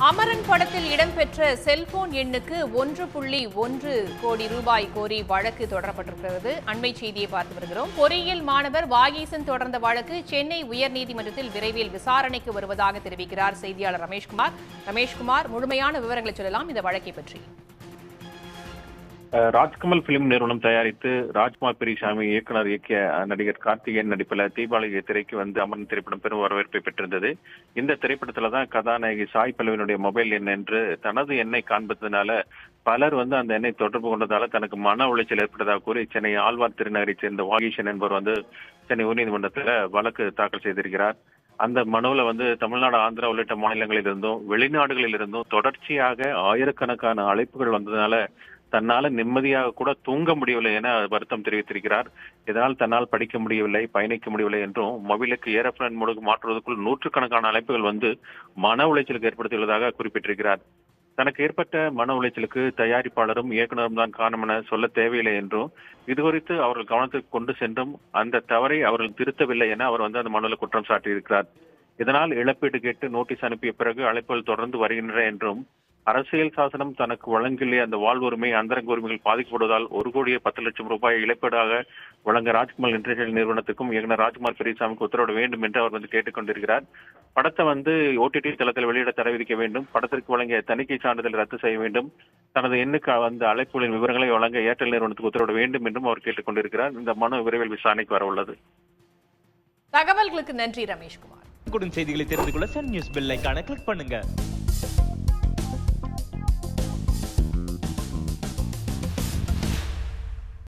அமரன் படத்தில் இடம்பெற்ற செல்போன் எண்ணுக்கு 1.1 கோடி ரூபாய் கோரி வழக்கு தொடரப்பட்டிருக்கிறது. அண்மை செய்தியை பார்த்து வருகிறோம். பொறியியல் மாணவர் வாகீசன் தொடர்ந்த வழக்கு சென்னை உயர்நீதிமன்றத்தில் விரைவில் விசாரணைக்கு வருவதாக தெரிவிக்கிறார் செய்தியாளர் ரமேஷ்குமார். ரமேஷ்குமார், முழுமையான விவரங்களை சொல்லலாம் இந்த வழக்கை பற்றி. ராஜ்கமல் பிலிம் நிறுவனம் தயாரித்து ராஜ்குமார் பெரியசாமி இயக்குனர் இயக்கிய நடிகர் கார்த்திகேயன் நடிப்பில் தீபாவளி திரைக்கு வந்து அமரன் திரைப்படம் பெரும் வரவேற்பை பெற்றிருந்தது. இந்த திரைப்படத்துல தான் கதாநாயகி சாய் பல்லவியினுடைய மொபைல் எண் என்று தனது எண்ணை காண்பதனால பலர் அந்த எண்ணை தொடர்பு கொண்டதால தனக்கு மன உளைச்சல் ஏற்பட்டதாக கூறி சென்னை ஆழ்வார் திருநகரை சேர்ந்த வாகீசன் என்பவர் சென்னை உயர்நீதிமன்றத்தில் வழக்கு தாக்கல் செய்திருக்கிறார். அந்த மனுவில் தமிழ்நாடு, ஆந்திரா உள்ளிட்ட மாநிலங்களில் இருந்தும் வெளிநாடுகளில் இருந்தும் தொடர்ச்சியாக ஆயிரக்கணக்கான அழைப்புகள் வந்ததுனால தன்னால் நிம்மதியாக கூட தூங்க முடியவில்லை என வருத்தம் தெரிவித்திருக்கிறார். இதனால் தன்னால் படிக்க முடியவில்லை, பயணிக்க முடியவில்லை என்றும் மொபைலுக்கு ஏரோப்ளேன் மோடுக்கு மாற்றுவதற்குள் நூற்றுக்கணக்கான அழைப்புகள் மன உளைச்சலுக்கு ஏற்படுத்தியுள்ளதாக குறிப்பிட்டிருக்கிறார். தனக்கு ஏற்பட்ட மன உளைச்சலுக்கு தயாரிப்பாளரும் இயக்குநரும் தான் காரணம் என சொல்ல தேவையில்லை என்றும் இதுகுறித்து அவர்கள் கவனத்துக்கு கொண்டு சென்றும் அந்த தவறை அவர்கள் திருத்தவில்லை என அவர் அந்த மனுவில் குற்றம் சாட்டியிருக்கிறார். இதனால் இழப்பீடு கேட்டு நோட்டீஸ் அனுப்பிய பிறகு அழைப்புகள் தொடர்ந்து வருகின்றன என்றும் அரசியல் சாசனம் தனக்கு வழங்கிய அந்த வாழ்வுரிமை, அந்தரங்க உரிமைகள் பாதிக்கப்படுவதால் 1,10,00,000 ரூபாய் இழப்பீடாக வழங்க ராஜ்கமல் இன்டர்நேஷனல் நிறுவனத்துக்கும் இயக்குனர் ராஜ்குமார் பெரியசாமிக்கு உத்தரவிட வேண்டும் என்று அவர் கேட்டுக்கொண்டிருக்கிறார். படத்தை OTT தளத்தில் வெளியிட தடை விதிக்க வேண்டும், படத்திற்கு வழங்கிய தணிக்கை சான்றிதழ் ரத்து செய்ய வேண்டும், தனது எண்ணுக்கு அழைப்புகளின் விவரங்களை வழங்க ஏர்டெல் நிறுவனத்துக்கு உத்தரவிட வேண்டும் என்றும் அவர் கேட்டுக்கொண்டிருக்கிறார். இந்த மனு விரைவில் விசாரணைக்கு வர உள்ளது. தகவல்களுக்கு நன்றி ரமேஷ்குமார். செய்திகளை தெரிந்து கொள்ள சன் நியூஸ் பெல் ஐகானை கிளிக் பண்ணுங்க.